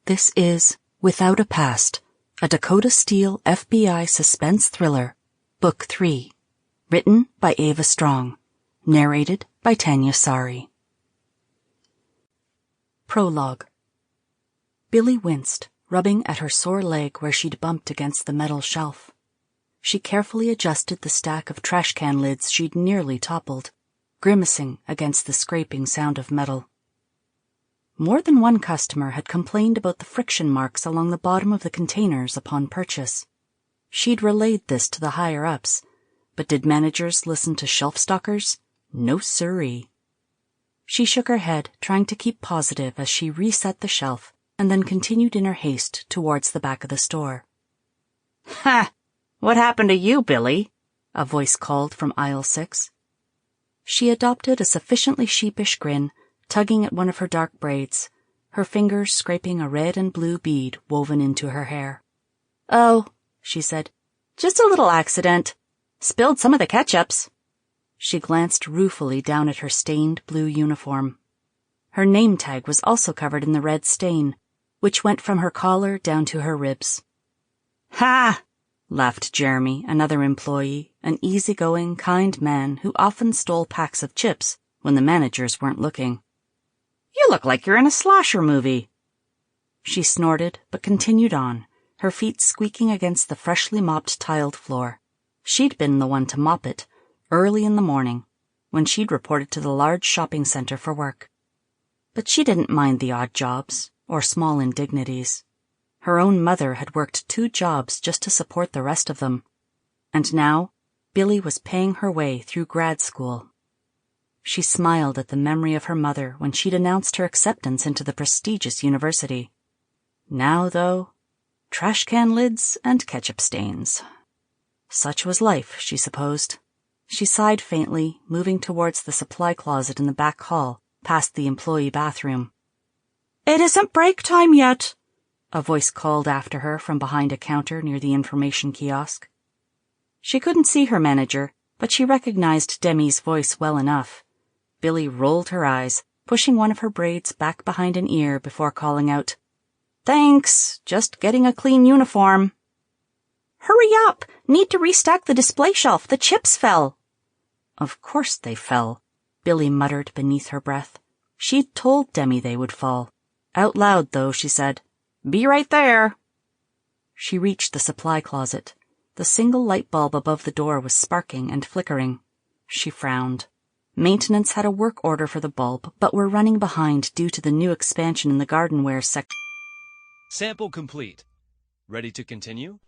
This is Without a Past, a Dakota Steele FBI suspense thriller, Book 3, written by Ava Strong, narrated by Tanya Saari. Prologue. Billy winced, rubbing at her sore leg where she'd bumped against the metal shelf. She carefully adjusted the stack of trash can lids she'd nearly toppled, grimacing against the scraping sound of metal. More than one customer had complained about the friction marks along the bottom of the containers upon purchase. She'd relayed this to the higher-ups, but did managers listen to shelf-stockers? No siree. She shook her head, trying to keep positive as she reset the shelf and then continued in her haste towards the back of the store. "Ha! What happened to you, Billy?" a voice called from aisle 6. She adopted a sufficiently sheepish grin, tugging at one of her dark braids, her fingers scraping a red and blue bead woven into her hair. "Oh," she said, "just a little accident. Spilled some of the ketchups." She glanced ruefully down at her stained blue uniform. Her name tag was also covered in the red stain, which went from her collar down to her ribs. "Ha!" laughed Jeremy, another employee, an easygoing, kind man who often stole packs of chips when the managers weren't looking. "You look like you're in a slasher movie." She snorted, but continued on, her feet squeaking against the freshly mopped tiled floor. She'd been the one to mop it, early in the morning, when she'd reported to the large shopping center for work. But she didn't mind the odd jobs, or small indignities. Her own mother had worked 2 jobs just to support the rest of them. And now, Billy was paying her way through grad school. She smiled at the memory of her mother when she'd announced her acceptance into the prestigious university. Now, though, trash can lids and ketchup stains. Such was life, she supposed. She sighed faintly, moving towards the supply closet in the back hall, past the employee bathroom. "It isn't break time yet," a voice called after her from behind a counter near the information kiosk. She couldn't see her manager, but she recognized Demi's voice well enough. Billy rolled her eyes, pushing one of her braids back behind an ear before calling out, "Thanks, just getting a clean uniform." "Hurry up! Need to restack the display shelf. The chips fell." Of course they fell, Billy muttered beneath her breath. She'd told Demi they would fall. Out loud, though, she said, "Be right there." She reached the supply closet. The single light bulb above the door was sparking and flickering. She frowned. Maintenance had a work order for the bulb, but were running behind due to the new expansion in the gardenware section. Sample complete. Ready to continue?